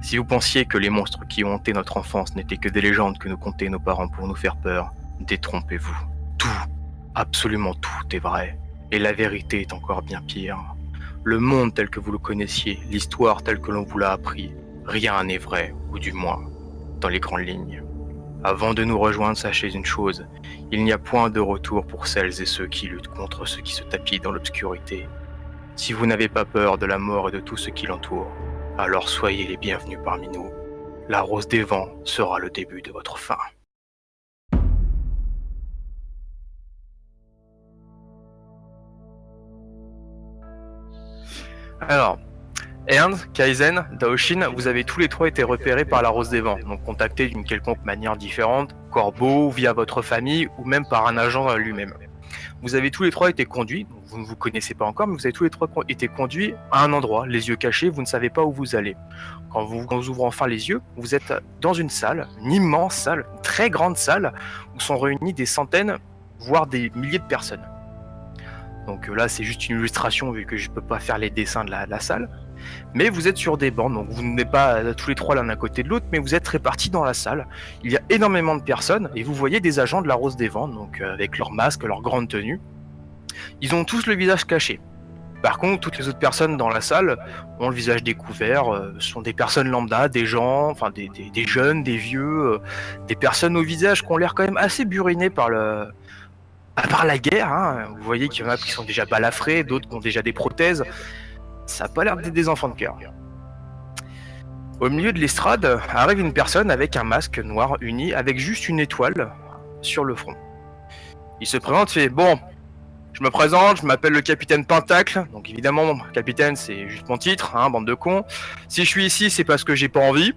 Si vous pensiez que les monstres qui ont hanté notre enfance n'étaient que des légendes que nous contaient nos parents pour nous faire peur, détrompez-vous. Tout, absolument tout est vrai. Et la vérité est encore bien pire. Le monde tel que vous le connaissiez, l'histoire telle que l'on vous l'a appris, rien n'est vrai, ou du moins, dans les grandes lignes. Avant de nous rejoindre, sachez une chose, il n'y a point de retour pour celles et ceux qui luttent contre ceux qui se tapissent dans l'obscurité. Si vous n'avez pas peur de la mort et de tout ce qui l'entoure, alors soyez les bienvenus parmi nous. La rose des vents sera le début de votre fin. Alors, Ernst, Kaizen, Daoshin, vous avez tous les trois été repérés par la Rose des Vents, donc contactés d'une quelconque manière différente, corbeau, via votre famille ou même par un agent lui-même. Vous avez tous les trois été conduits, vous ne vous connaissez pas encore, mais vous avez tous les trois été conduits à un endroit, les yeux cachés, vous ne savez pas où vous allez. Quand vous ouvrez enfin les yeux, vous êtes dans une salle, une immense salle, une très grande salle, où sont réunis des centaines, voire des milliers de personnes. Donc là, c'est juste une illustration, vu que je ne peux pas faire les dessins de la salle. Mais vous êtes sur des bancs, donc vous n'êtes pas tous les trois l'un à côté de l'autre, mais vous êtes répartis dans la salle. Il y a énormément de personnes, et vous voyez des agents de la Rose des Vents, donc avec leurs masques, leurs grandes tenues. Ils ont tous le visage caché. Par contre, toutes les autres personnes dans la salle ont le visage découvert, sont des personnes lambda, des gens, enfin des jeunes, des vieux, des personnes au visage qui ont l'air quand même assez burinés par la guerre. Hein. Vous voyez qu'il y en a qui sont déjà balafrés, d'autres qui ont déjà des prothèses. Ça n'a pas l'air d'être des enfants de cœur. Au milieu de l'estrade arrive une personne avec un masque noir uni avec juste une étoile sur le front. Il se présente et fait « Bon, je me présente, je m'appelle le capitaine Pentacle. » Donc évidemment, capitaine c'est juste mon titre, hein, bande de cons. Si je suis ici, c'est parce que j'ai pas envie,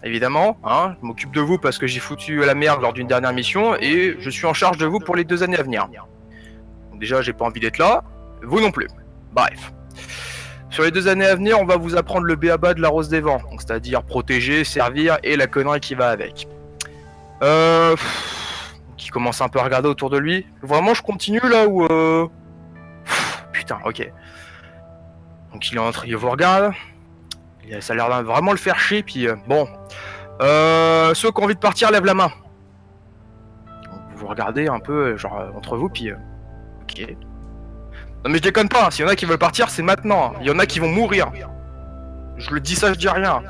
évidemment. Hein, je m'occupe de vous parce que j'ai foutu à la merde lors d'une dernière mission et je suis en charge de vous pour les 2 années à venir. Donc déjà, j'ai pas envie d'être là, vous non plus. Bref. Sur les 2 années à venir, on va vous apprendre le b.a.-ba de la Rose des Vents, c'est-à-dire protéger, servir et la connerie qui va avec. Qui commence un peu à regarder autour de lui. Vraiment, je continue là ou putain, ok. Donc il est en train, il vous regarde. Ça a l'air de vraiment le faire chier. Puis bon, ceux qui ont envie de partir, lèvent la main. Donc, vous regardez un peu, genre entre vous, puis ok. Non mais je déconne pas, s'il y en a qui veulent partir, c'est maintenant. Il y en a qui vont mourir. Je le dis ça, je dis rien.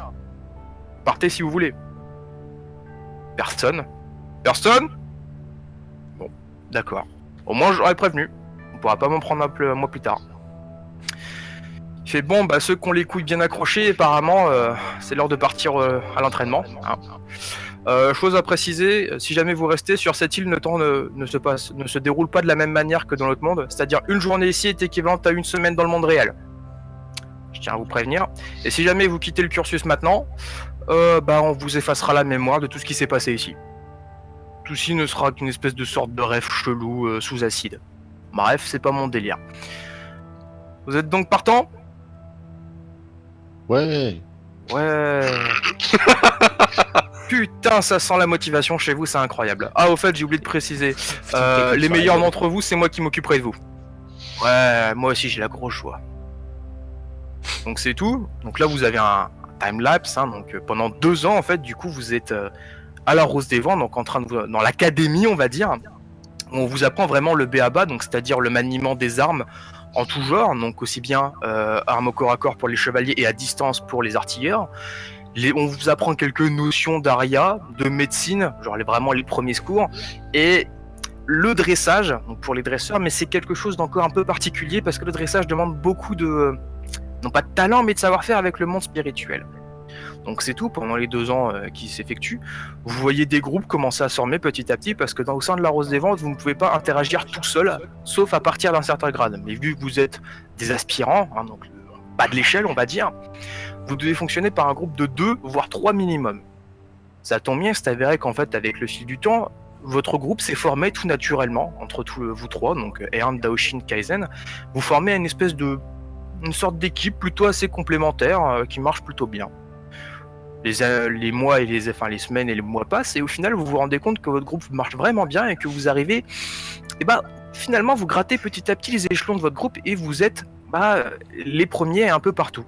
Partez si vous voulez. Personne. Personne ? Bon, d'accord. Au moins j'aurais prévenu. On pourra pas m'en prendre un mois plus tard. Il fait bon, bah ceux qui ont les couilles bien accrochées, apparemment, c'est l'heure de partir à l'entraînement. Hein. Chose à préciser, si jamais vous restez sur cette île, le temps ne se déroule pas de la même manière que dans l'autre monde, c'est-à-dire une journée ici est équivalente à une semaine dans le monde réel. Je tiens à vous prévenir. Et si jamais vous quittez le cursus maintenant, bah on vous effacera la mémoire de tout ce qui s'est passé ici. Tout ci ne sera qu'une espèce de sorte de rêve chelou sous acide. Bref, c'est pas mon délire. Vous êtes donc partant ? Ouais. Ouais. Putain, ça sent la motivation chez vous, c'est incroyable. Ah, au fait, j'ai oublié de préciser. Les meilleurs d'entre vous, c'est moi qui m'occuperai de vous. Ouais, moi aussi j'ai la grosse joie. Donc c'est tout. Donc là, vous avez un time-lapse. Hein, donc pendant 2 ans, en fait, du coup, vous êtes à la Rose des Vents, donc en train de vous, dans l'académie, on va dire. On vous apprend vraiment le b.a.-ba, donc c'est-à-dire le maniement des armes en tout genre, donc aussi bien armes au corps à corps pour les chevaliers et à distance pour les artilleurs. On vous apprend quelques notions d'aria, de médecine, genre vraiment les premiers secours, et le dressage, donc pour les dresseurs, mais c'est quelque chose d'encore un peu particulier parce que le dressage demande beaucoup de, non pas de talent, mais de savoir-faire avec le monde spirituel. Donc c'est tout pendant les 2 ans qui s'effectuent. Vous voyez des groupes commencer à se former petit à petit parce que au sein de la Rose des Vents, vous ne pouvez pas interagir tout seul, sauf à partir d'un certain grade. Mais vu que vous êtes des aspirants, hein, donc bas de l'échelle on va dire, vous devez fonctionner par un groupe de 2 voire 3 minimum. Ça tombe bien, c'est avéré qu'en fait avec le fil du temps, votre groupe s'est formé tout naturellement entre vous 3, donc Ernst, Daoshin, Kaizen. Vous formez une sorte d'équipe plutôt assez complémentaire qui marche plutôt bien. Les mois et les semaines et les mois passent et au final vous vous rendez compte que votre groupe marche vraiment bien et que vous arrivez, et finalement vous grattez petit à petit les échelons de votre groupe et vous êtes les premiers un peu partout.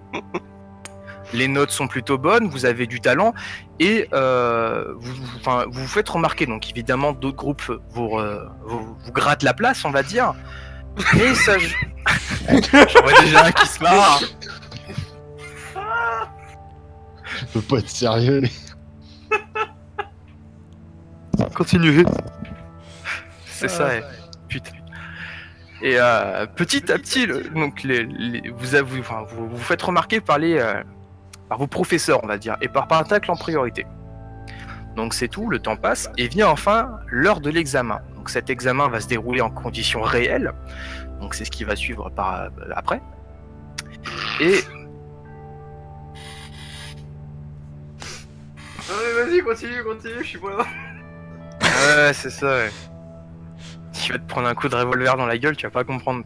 les notes sont plutôt bonnes, vous avez du talent et vous vous faites remarquer. Donc évidemment, d'autres groupes vous grattent la place, on va dire. Mais ça, j'en vois déjà un qui se marre. Je peux pas être sérieux. Continuez. C'est ça, ouais. Putain. Et petit à petit, donc vous vous faites remarquer par par vos professeurs, on va dire, et par Pentacle en priorité. Donc c'est tout, le temps passe, et vient enfin l'heure de l'examen. Donc cet examen va se dérouler en conditions réelles, donc c'est ce qui va suivre après. Et... Vas-y, continue, je suis pas là. Ouais, c'est ça, ouais. Tu vas te prendre un coup de revolver dans la gueule, tu vas pas comprendre.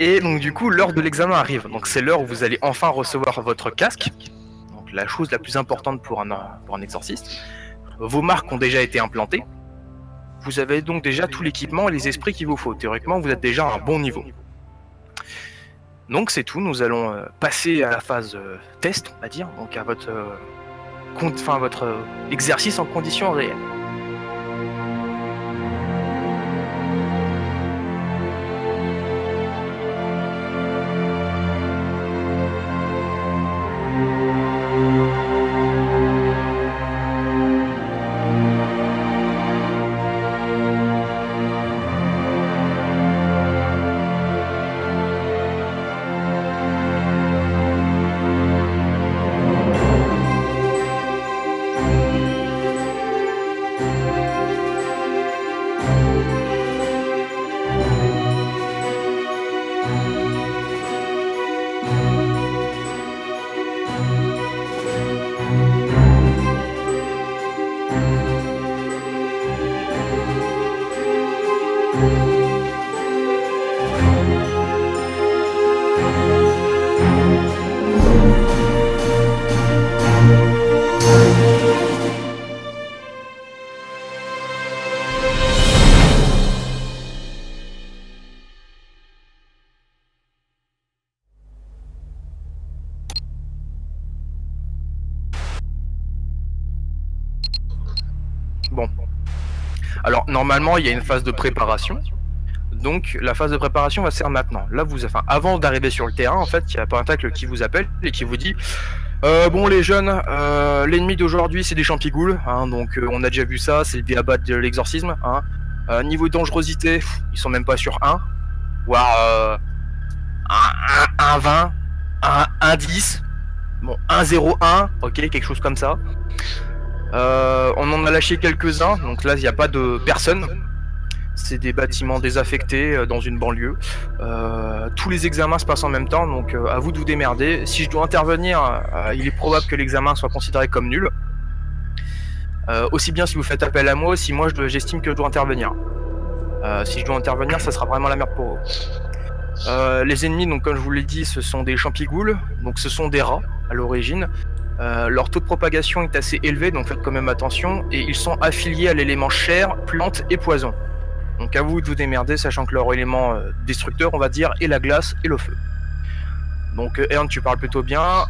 Et donc du coup, l'heure de l'examen arrive. Donc c'est l'heure où vous allez enfin recevoir votre casque. Donc la chose la plus importante pour un exorciste. Vos marques ont déjà été implantées. Vous avez donc déjà tout l'équipement et les esprits qu'il vous faut. Théoriquement, vous êtes déjà à un bon niveau. Donc c'est tout, nous allons passer à la phase test, on va dire, donc à votre exercice en conditions réelles. Bon. Alors, normalement, il y a une phase de préparation. Donc, la phase de préparation va se faire maintenant. Là, avant d'arriver sur le terrain, en fait, il y a Pentacle qui vous appelle et qui vous dit bon, les jeunes, l'ennemi d'aujourd'hui, c'est des champigoules. Hein, donc, on a déjà vu ça, c'est le Diabat de l'exorcisme. Hein. Niveau dangerosité, ils sont même pas sur 1. Voire un 20, un 10. Bon, 1-0-1, ok, quelque chose comme ça. On en a lâché quelques-uns, donc là il n'y a pas de personne. C'est des bâtiments désaffectés dans une banlieue. Tous les examens se passent en même temps, donc à vous de vous démerder. Si je dois intervenir, il est probable que l'examen soit considéré comme nul. Aussi bien si vous faites appel à moi, si moi j'estime que je dois intervenir. Si je dois intervenir, ça sera vraiment la merde pour vous. Les ennemis, donc comme je vous l'ai dit, ce sont des champigoules, donc ce sont des rats à l'origine. Leur taux de propagation est assez élevé, donc faites quand même attention, et ils sont affiliés à l'élément chair, plante et poison. Donc à vous de vous démerder, sachant que leur élément destructeur, on va dire, est la glace et le feu. Donc Ern, tu parles plutôt bien.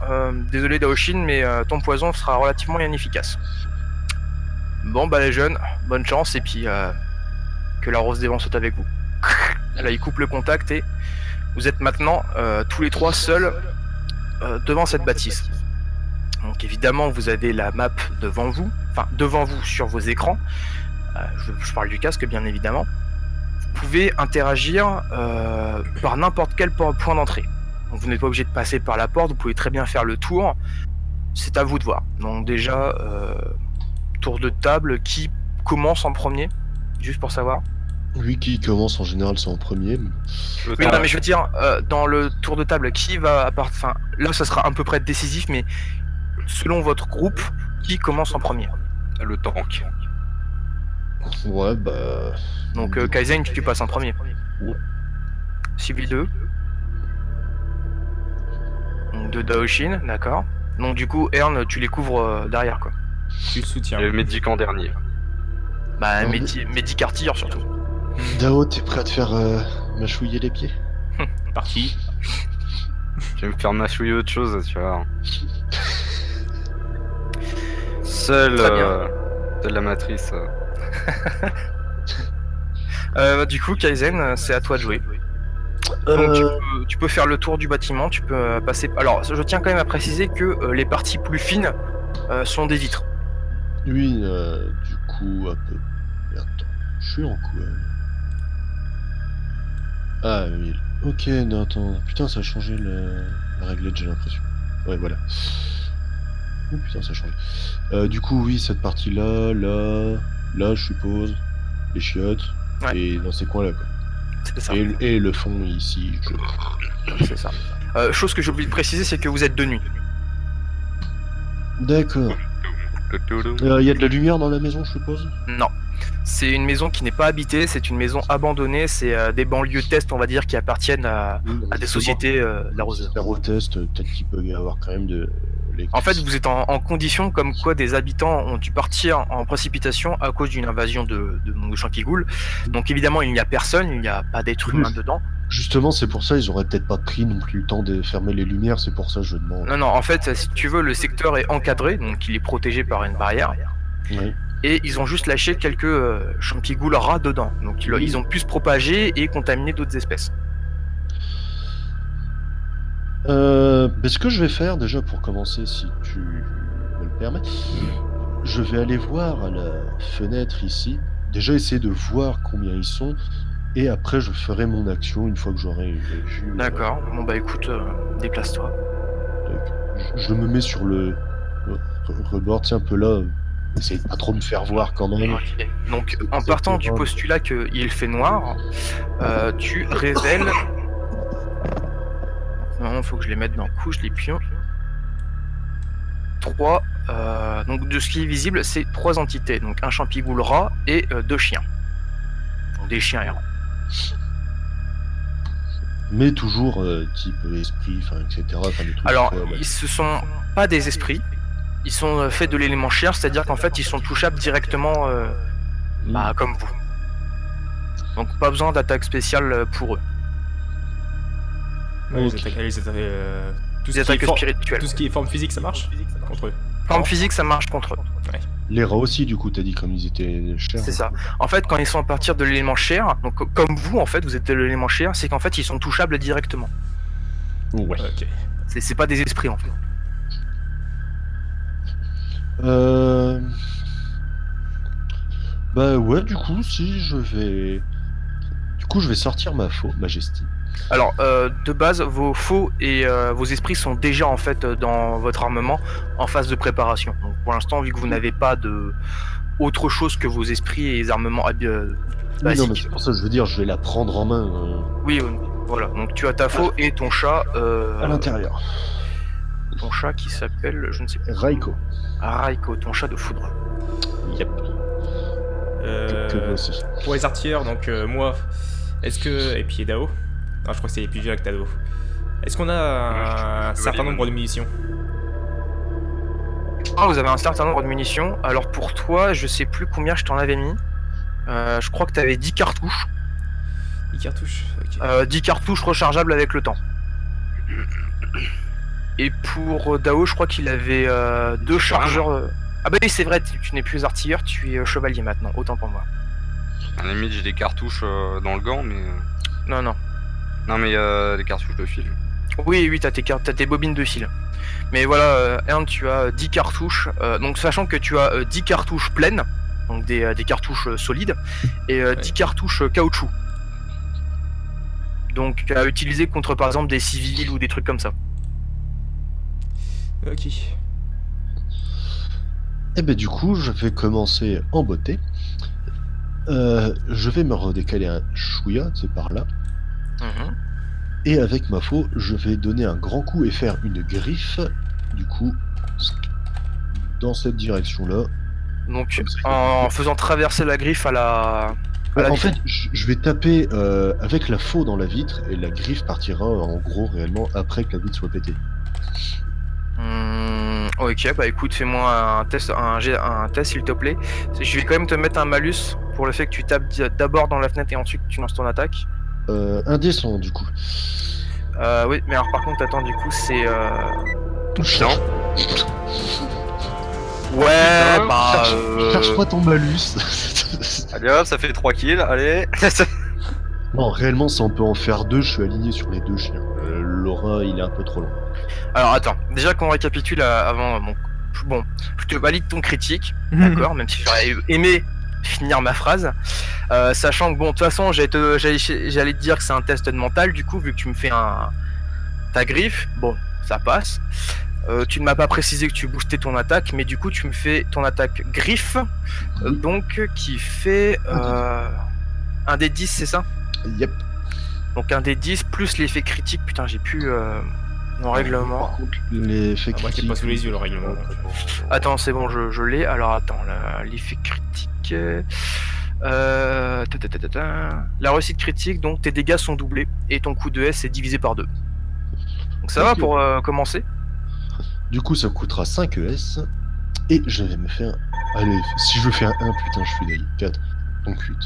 Désolé Daoshin, mais ton poison sera relativement inefficace. Bon bah les jeunes, bonne chance, et puis que la rose des vents soit avec vous. Là il coupe le contact et vous êtes maintenant tous les trois seuls devant cette bâtisse. Donc évidemment vous avez la map devant vous sur vos écrans. Je parle du casque bien évidemment. Vous pouvez interagir par n'importe quel point d'entrée. Donc vous n'êtes pas obligé de passer par la porte, vous pouvez très bien faire le tour. C'est à vous de voir. Donc déjà, tour de table, qui commence en premier? Juste pour savoir. Lui qui commence en général c'est en premier. Oui, non, mais je veux dire, dans le tour de table, qui va là ça sera à peu près décisif, mais selon votre groupe, qui commence en premier? Le tank. Ouais, bah... Donc Kaizen, tu passes en premier. Ouais. Suivi de... Donc de Daoshin, d'accord. Donc du coup, Ern, tu les couvres derrière, quoi. Tu le soutiens. Et le médic en dernier. Bah, Non, Medic artilleur surtout. Dao, t'es prêt à te faire mâchouiller les pieds? Parti. Je vais me faire mâchouiller autre chose, tu vois. Seule, Très bien. seule la matrice. Du coup, Kaizen, c'est à toi de jouer. Donc Euh, tu peux faire le tour du bâtiment, tu peux passer. Alors, je tiens quand même à préciser que les parties plus fines sont des vitres. oui, du coup, un peu. Et attends, je suis en quoi là? Ah, 1000. Ok, non, attends. Putain, ça a changé la réglette, j'ai l'impression. Ouais, voilà. Oh putain, ça a changé. Du coup, oui, cette partie-là, là, je suppose, les chiottes, Ouais. et dans ces coins-là, quoi. C'est ça. Et le fond, ici, C'est ça. Chose que j'ai oublié de préciser, c'est que vous êtes de nuit. D'accord. Il y a de la lumière dans la maison, je suppose? Non. C'est une maison qui n'est pas habitée, c'est une maison abandonnée, c'est des banlieues test, on va dire, qui appartiennent à des sociétés d'arroseurs. Test, peut-être qu'il peut y avoir quand même de En fait, l'électricité. vous êtes en condition comme quoi des habitants ont dû partir en précipitation à cause d'une invasion de Champigoules. Donc évidemment, il n'y a personne, il n'y a pas d'être humain dedans. Justement, c'est pour ça, ils auraient peut-être pas pris non plus le temps de fermer les lumières, c'est pour ça que je demande. Non, non, en fait, si tu veux, le secteur est encadré, donc il est protégé par une barrière. Ouais. Et ils ont juste lâché quelques champigoules rats dedans. Donc ils ont pu se propager et contaminer d'autres espèces. Ce que je vais faire déjà pour commencer, si tu me le permets, je vais aller voir à la fenêtre ici, déjà essayer de voir combien ils sont, et après je ferai mon action une fois que j'aurai vu. D'accord, bon bah écoute, déplace-toi. Je me mets sur le rebord, tiens un peu là, essaye de pas trop me faire voir quand même. Ok. Donc C'est en partant du exactement- postulat qu'il fait noir, tu révèles... Non, faut que je les mette dans couche, les pions. 3. Donc de ce qui est visible, c'est 3 entités. Donc un champigoule rat et 2 chiens. Donc des chiens errants. Mais toujours type esprit, enfin etc. Enfin, des trucs, Alors, ouais, ils se sont pas des esprits. Ils sont faits de l'élément chair, c'est-à-dire qu'en fait, ils sont touchables directement comme vous. Donc pas besoin d'attaque spéciale pour eux. Ouais, Ok. tout, Des attaques spirituelles. tout ce qui est forme physique, ça marche contre eux. Forme physique, ça marche contre eux. Les rats aussi, du coup, t'as dit comme ils étaient chers. C'est ça. En fait, quand ils sont à partir de l'élément chair, donc comme vous, en fait, vous êtes de l'élément chair, c'est qu'en fait, ils sont touchables directement. Ouais. Ok. C'est pas des esprits, en fait. Bah ouais, du coup, si je vais. Du coup, je vais sortir ma faux majesté. Alors, de base, vos faux et vos esprits sont déjà en fait dans votre armement en phase de préparation. Donc, pour l'instant, vu que vous n'avez pas de autre chose que vos esprits et les armements Oui, non, mais basiques. c'est pour ça que je veux dire, je vais la prendre en main Oui, voilà. Donc, tu as ta faux et ton chat. à l'intérieur. Ton chat qui s'appelle, je ne sais pas. Raiko. Raiko, ton chat de foudre. Yep. Que voici. Pour les artilleurs, donc moi, est-ce que. Et puis Dao. Non, je crois que c'est plus vieux que Dao. Est-ce qu'on a un certain nombre de munitions? Ah, vous avez un certain nombre de munitions. Alors, pour toi, je sais plus combien je t'en avais mis. Je crois que tu avais 10 cartouches. 10 cartouches. Ok. 10 cartouches rechargeables avec le temps. Et pour Dao, je crois qu'il avait 2 chargeurs. Ah bah oui, c'est vrai, tu n'es plus artilleur, tu es chevalier maintenant, autant pour moi. À la limite, j'ai des cartouches dans le gant, mais. Non, non. Non, mais des cartouches de fil. Oui, oui, t'as tes bobines de fil. Mais voilà, Ern, tu as 10 cartouches. Donc, sachant que tu as 10 cartouches pleines, donc des cartouches solides, et 10 cartouches caoutchouc. Donc, à utiliser contre par exemple des civils ou des trucs comme ça. Ok. Et ben du coup, je vais commencer en beauté. Je vais me redécaler un chouïa, c'est par là. Mhm. Et avec ma faux, je vais donner un grand coup et faire une griffe, du coup, dans cette direction-là. Donc, Comme ça, en faisant traverser la griffe à la. En fait, je vais taper avec la faux dans la vitre et la griffe partira en gros réellement après que la vitre soit pétée. Ok, bah écoute, fais-moi un test, un test s'il te plaît. Je vais quand même te mettre un malus pour le fait que tu tapes d'abord dans la fenêtre et ensuite tu lances ton attaque. Indécent du coup. Oui, mais alors par contre, attends, du coup, c'est. Putain. Ouais, Putain. bah. Cherche pas ton malus. Allez hop, ça fait 3 kills, allez. Non, réellement, si on peut en faire 2, je suis aligné sur les 2 chiens. Laura, il est un peu trop long. Alors attends, déjà qu'on récapitule avant. Bon, je te valide ton critique, d'accord, même si j'aurais aimé finir ma phrase. Sachant que bon, de toute façon, j'allais te dire que c'est un test de mental, du coup, vu que tu me fais ta griffe, bon, ça passe. Tu ne m'as pas précisé que tu boostais ton attaque, mais du coup, tu me fais ton attaque griffe, donc qui fait un des 10, c'est ça? Yep. Donc un des 10 plus l'effet critique, putain, j'ai plus mon règlement. Par contre, l'effet Ah, moi, j'ai pas sous les yeux le règlement. Attends, c'est bon, je l'ai. Alors attends, l'effet critique. La réussite critique, donc tes dégâts sont doublés et ton coup de S est divisé par 2. Donc ça va pour commencer. Du coup, ça coûtera 5 ES. Et je vais me faire. Allez, si je fais un 1, putain, je suis d'ailleurs 4. Donc 8.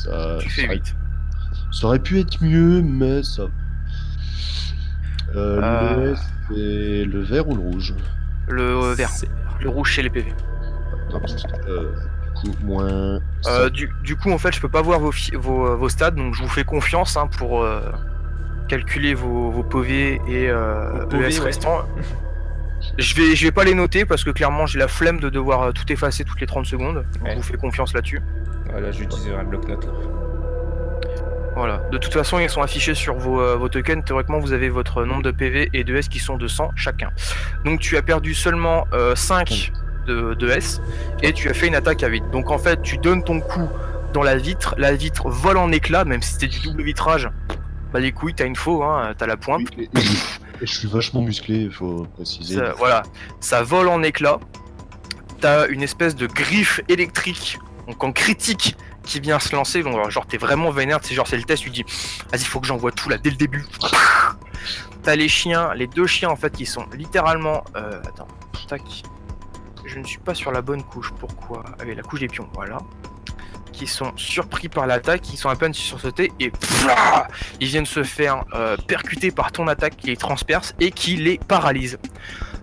Ça, Tu fais ça, 8. ça aurait pu être mieux, mais ça. Le ES, c'est le vert ou le rouge? Le vert. C'est- Le rouge chez les PV. Non, parce que, du coup, moins. Du coup, en fait, je peux pas voir vos stats, donc je vous fais confiance pour calculer vos PV et Vos PV, ES ouais. restants. Je vais pas les noter parce que clairement j'ai la flemme de devoir tout effacer toutes les 30 secondes. Donc, Ouais. je vous fais confiance là-dessus. Voilà, j'utilise un bloc-notes là. Voilà. De toute façon, ils sont affichés sur vos tokens. Théoriquement, vous avez votre nombre de PV et de S qui sont de 100 chacun. Donc tu as perdu seulement 5 de S et tu as fait une attaque à vide. Donc en fait, tu donnes ton coup dans la vitre vole en éclats, même si c'était du double vitrage. Bah les couilles, t'as une faux, hein, t'as la pointe. Oui, et je suis vachement musclé, il faut préciser. Voilà, ça vole en éclats. T'as une espèce de griffe électrique, donc en critique, qui vient se lancer. Donc, genre, t'es vraiment vénère, c'est le test, tu dis, vas-y, faut que j'envoie tout là dès le début. T'as les chiens, les 2 chiens en fait, qui sont littéralement. Attends, tac. Je ne suis pas sur la bonne couche, pourquoi? Ah oui, la couche des pions, voilà. Qui sont surpris par l'attaque, qui sont à peine sursautés et ils viennent se faire percuter par ton attaque qui les transperce et qui les paralyse.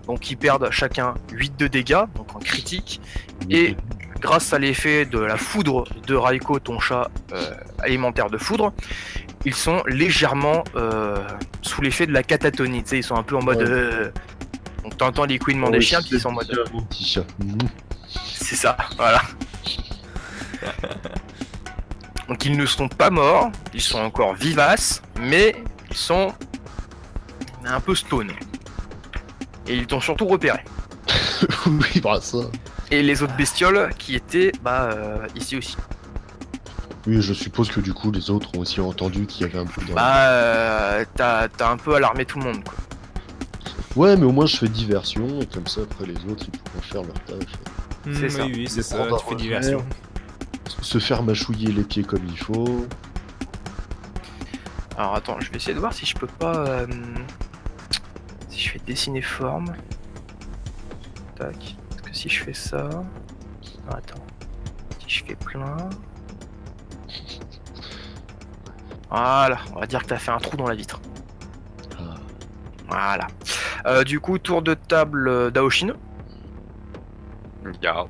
Donc ils perdent chacun 8 de dégâts, donc en critique, et grâce à l'effet de la foudre de Raiko, ton chat alimentaire de foudre, ils sont légèrement sous l'effet de la catatonie, tu sais, ils sont un peu en mode... Donc t'entends les couinements des chiens, puis ils sont en mode... Mon petit chat. C'est ça, voilà. Donc ils ne sont pas morts, ils sont encore vivaces, mais ils sont un peu stone. Et ils t'ont surtout repéré. Oui, bah ça. Et les autres bestioles qui étaient ici aussi. Oui, je suppose que du coup, les autres ont aussi entendu qu'il y avait un bruit dans T'as un peu alarmé tout le monde, quoi. Ouais, mais au moins je fais diversion, et comme ça, après les autres, ils pourront faire leur tâche. C'est ça. Oui, c'est ça, On va tu fais refaire. diversion. Se faire mâchouiller les pieds comme il faut. Alors attends, je vais essayer de voir si je peux pas... si je fais dessiner forme... Tac. Parce que si je fais ça... Non, attends. Si je fais plein... Voilà, on va dire que t'as fait un trou dans la vitre. Ah. Voilà. Du coup, tour de table d'Aoshin. Ya.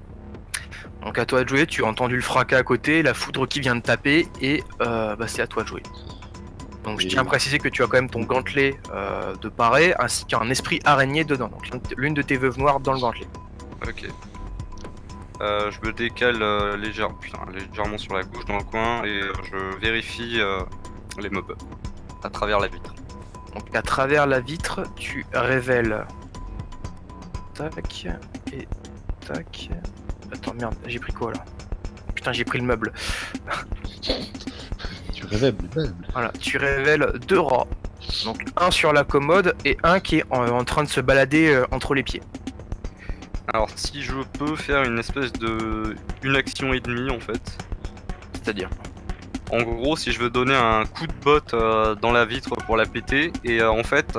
Donc à toi de jouer, tu as entendu le fracas à côté, la foudre qui vient de taper, et c'est à toi de jouer. Donc je Et- tiens à préciser que tu as quand même ton gantelet de parée, ainsi qu'un esprit araignée dedans. Donc l'une de tes veuves noires dans le gantelet. Ok. Je me décale légèrement sur la gauche dans le coin et je vérifie les mobs à travers la vitre. Donc à travers la vitre, tu révèles... Tac, et tac... Attends, merde, j'ai pris quoi là? Putain, j'ai pris le meuble. Tu révèles, même. Voilà, tu révèles 2 rats. Donc un sur la commode et un qui est en train de se balader entre les pieds. Alors si je peux faire une espèce de... une action et demie en fait. C'est-à-dire... En gros, si je veux donner un coup de botte dans la vitre pour la péter, et en fait,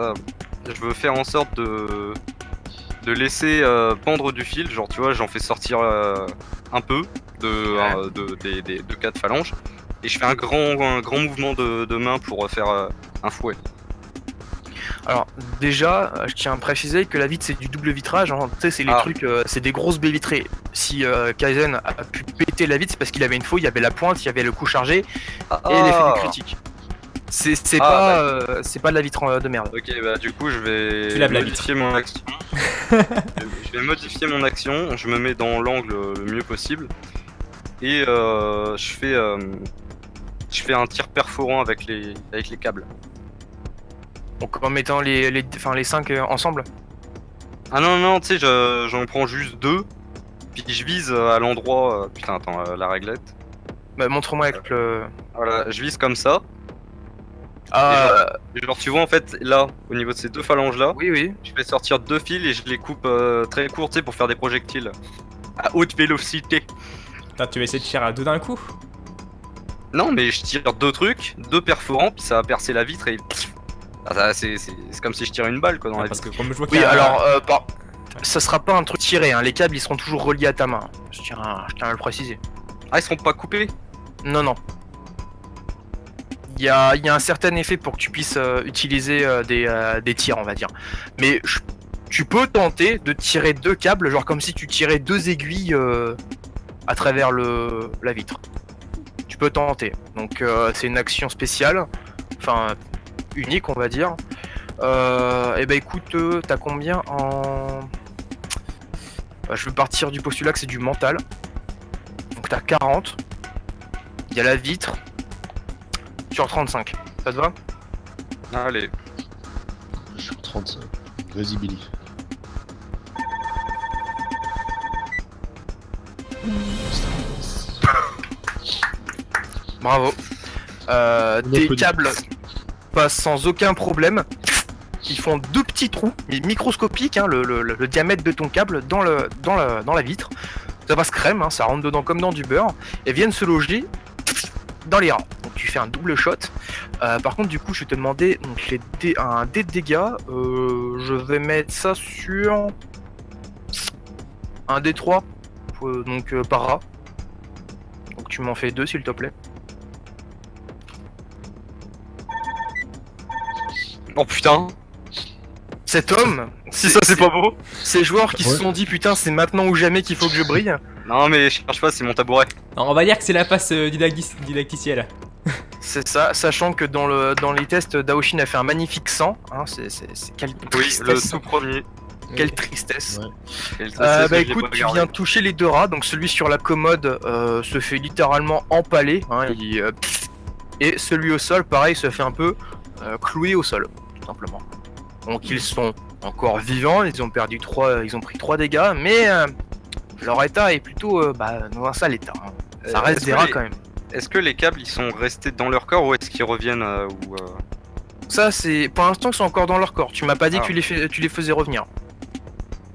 je veux faire en sorte de laisser pendre du fil, genre tu vois, j'en fais sortir un peu de 4 phalanges, et je fais un grand mouvement de main pour faire un fouet. Alors déjà, je tiens à préciser que la vitre c'est du double vitrage, hein. Tu sais c'est les Ah. trucs, c'est des grosses baies vitrées. Si Kaizen a pu péter la vitre, c'est parce qu'il avait une faux, il y avait la pointe, il y avait le coup chargé et l'effet du critique. C'est c'est pas de la vitre de merde. Ok, bah du coup je vais Tu laves la modifier mon action. Je vais modifier mon action, je me mets dans l'angle le mieux possible et je fais un tir perforant avec les câbles. Donc en mettant les 5 ensemble. Ah non non, tu sais, j'en prends juste 2, puis je vise à l'endroit. Putain, attends, la réglette. Bah, montre-moi avec le. Voilà, je vise comme ça. Ah Et genre tu vois en fait là, au niveau de ces 2 phalanges là, oui oui. je fais sortir 2 fils et je les coupe très courts, tu sais, pour faire des projectiles à haute vélocité. Putain, tu vas essayer de tirer à 2 d'un coup? Non, mais je tire 2 trucs, 2 perforants, puis ça va percer la vitre et. Ah, c'est comme si je tirais une balle quoi dans la Parce vitre. que comme je vois qu'il Oui y a alors ça sera pas un truc tiré, hein. Les câbles ils seront toujours reliés à ta main. Je tiens à le préciser. Ah, ils seront pas coupés? Non non. Il y a un certain effet pour que tu puisses utiliser des tirs on va dire. Mais tu peux tenter de tirer 2 câbles, genre comme si tu tirais 2 aiguilles à travers la vitre. Tu peux tenter. Donc c'est une action spéciale, enfin unique on va dire. Et bah écoute, t'as combien en... je vais partir du postulat que c'est du mental. Donc t'as 40. Il y a la vitre. Sur 35. Ça te va? Allez. Je suis 35. Vas-y, Billy. Bravo. Tes câbles passent sans aucun problème. Ils font 2 petits trous, mais microscopiques, hein, le diamètre de ton câble dans la vitre. Ça passe crème, hein, ça rentre dedans comme dans du beurre. Et viennent se loger dans les rangs. Donc tu fais un double shot. Par contre, du coup, je vais te demander donc, un dé de dégâts. Je vais mettre ça sur un D3, donc par rat. Donc tu m'en fais 2 s'il te plaît. Oh putain. Cet homme, Si ça c'est pas beau. ces joueurs qui Ouais. se sont dit putain c'est maintenant ou jamais qu'il faut que je brille. Non mais je cherche pas, c'est mon tabouret. Non, on va dire que c'est la face didacticielle. C'est ça, sachant que dans les tests, Daoshin a fait un magnifique 100. Hein, quelle Oui, tristesse. le tout premier. Quelle tristesse. Ouais. Et le tristesse, Bah je l'ai écoute, pas tu gardé. viens toucher les 2 rats, donc celui sur la commode se fait littéralement empaler, hein, et celui au sol, pareil, se fait un peu clouer au sol, tout simplement. Donc ils sont encore vivants, ils ont pris 3 dégâts, mais leur état est plutôt dans un sale état. Hein. Ça reste Est-ce des que rats les- quand même. Est-ce que les câbles ils sont restés dans leur corps ou est-ce qu'ils reviennent Ça c'est, pour l'instant ils sont encore dans leur corps. Tu m'as pas dit Ah. que tu les faisais revenir.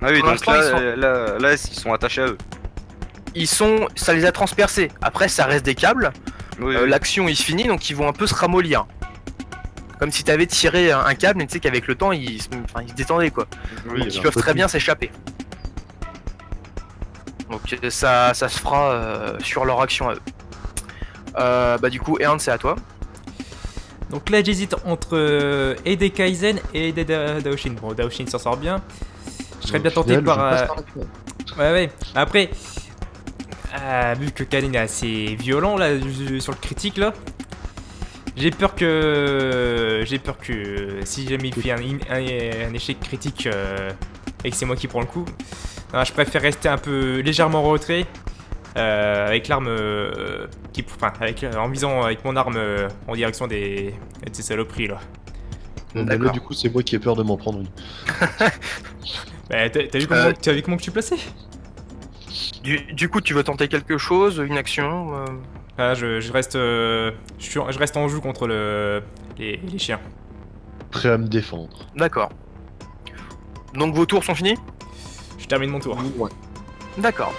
Ah oui, Pour donc l'instant, là, ils sont attachés à eux. Ça les a transpercés. Après ça reste des câbles. Oui, oui. L'action il se finit donc ils vont un peu se ramollir. Comme si t'avais tiré un câble et tu sais qu'avec le temps ils se détendaient quoi. Oui, Donc ils peuvent très bien s'échapper. Donc ça se fera sur leur action à eux. Bah du coup Ern c'est à toi. Donc là, j'hésite entre aider Kaizen et aider Daoshin. Bon, Daoshin s'en sort bien. Je serais bien tenté par. Ouais. Après, vu que Kaizen est assez violent là sur le critique là, j'ai peur que si jamais il fait un échec critique et que c'est moi qui prends le coup, non, je préfère rester un peu légèrement en retrait. Avec l'arme en visant avec mon arme en direction de ces saloperies là. Mais là, D'accord. du coup, c'est moi qui ai peur de m'en prendre une. Bah, t'as vu comment que tu plaçais? Du coup tu veux tenter quelque chose, une action Ah, je reste je reste en joue contre les chiens. Prêt à me défendre. D'accord. Donc vos tours sont finis? Je termine mon tour. Ouais. D'accord.